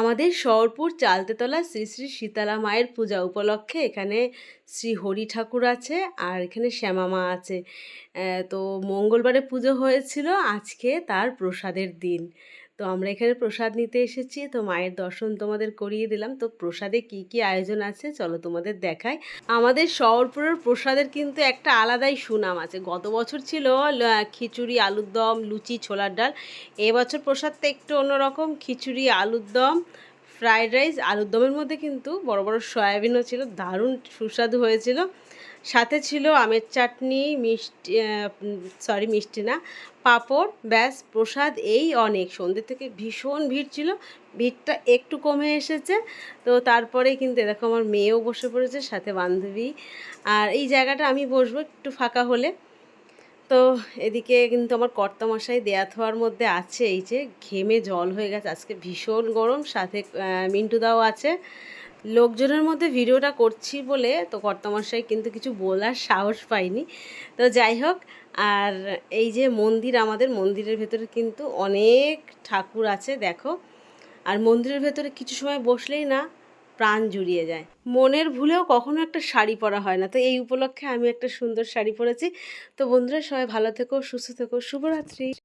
আমাদের শহরপুর চালতেতলা শ্রী শ্রী শীতলা মায়ের পূজা উপলক্ষে এখানে শ্রী হরি ঠাকুর আছে আর এখানে শ্যামা মা আছে। তো মঙ্গলবারে পুজো হয়েছিল, আজকে তার প্রসাদের দিন। তো আমরা এখানে প্রসাদ নিতে এসেছি, তো মায়ের দর্শন তোমাদের করিয়ে দিলাম। তো প্রসাদে কি কি আয়োজন আছে চলো তোমাদের দেখাই। আমাদের শহরপুরের প্রসাদের কিন্তু একটা আলাদাই সুনাম আছে। গত বছর ছিল খিচুড়ি, আলুর দম, লুচি, ছোলার ডাল। এবছর প্রসাদটা একটু অন্যরকম, খিচুড়ি, আলুর দম, ফ্রায়েড রাইস। আলুর দমের মধ্যে কিন্তু বড় বড় সয়াবিনও ছিল, দারুণ সুস্বাদু হয়েছিল। সাথে ছিল আমের চাটনি, মিষ্টি, মিষ্টি না, পাঁপড়। ব্যাস, প্রসাদ এই অনেক। সন্ধ্যে থেকে ভীষণ ভিড় ছিল, ভিড়টা একটু কমে এসেছে। তো তারপরে কিন্তু দেখো আমার মেয়েও বসে পড়েছে, সাথে বান্ধবী। আর এই জায়গাটা আমি বসবো একটু ফাঁকা হলে। তো এদিকে কিন্তু আমার কর্তামশাই দেয়া থোয়ার মধ্যে আছে, এই যে ঘেমে জল হয়ে গেছে, আজকে ভীষণ গরম। সাথে মিন্টুদাও আছে। লোকজনের মধ্যে ভিডিওটা করছি বলে তো কর্তামশাই কিন্তু কিছু বলার সাহস পাইনি। তো যাই হোক, আর এই যে মন্দির, আমাদের মন্দিরের ভেতরে কিন্তু অনেক ঠাকুর আছে দেখো। আর মন্দিরের ভেতরে কিছু সময় বসলেই না প্রাণ জুড়িয়ে যায়। মনের ভুলেও কখনো একটা শাড়ি পরা হয় না, তো এই উপলক্ষে আমি একটা সুন্দর শাড়ি পরেছি। তো বন্ধুরা, সবাই ভালো থেকো, সুস্থ থেকো, শুভরাত্রি।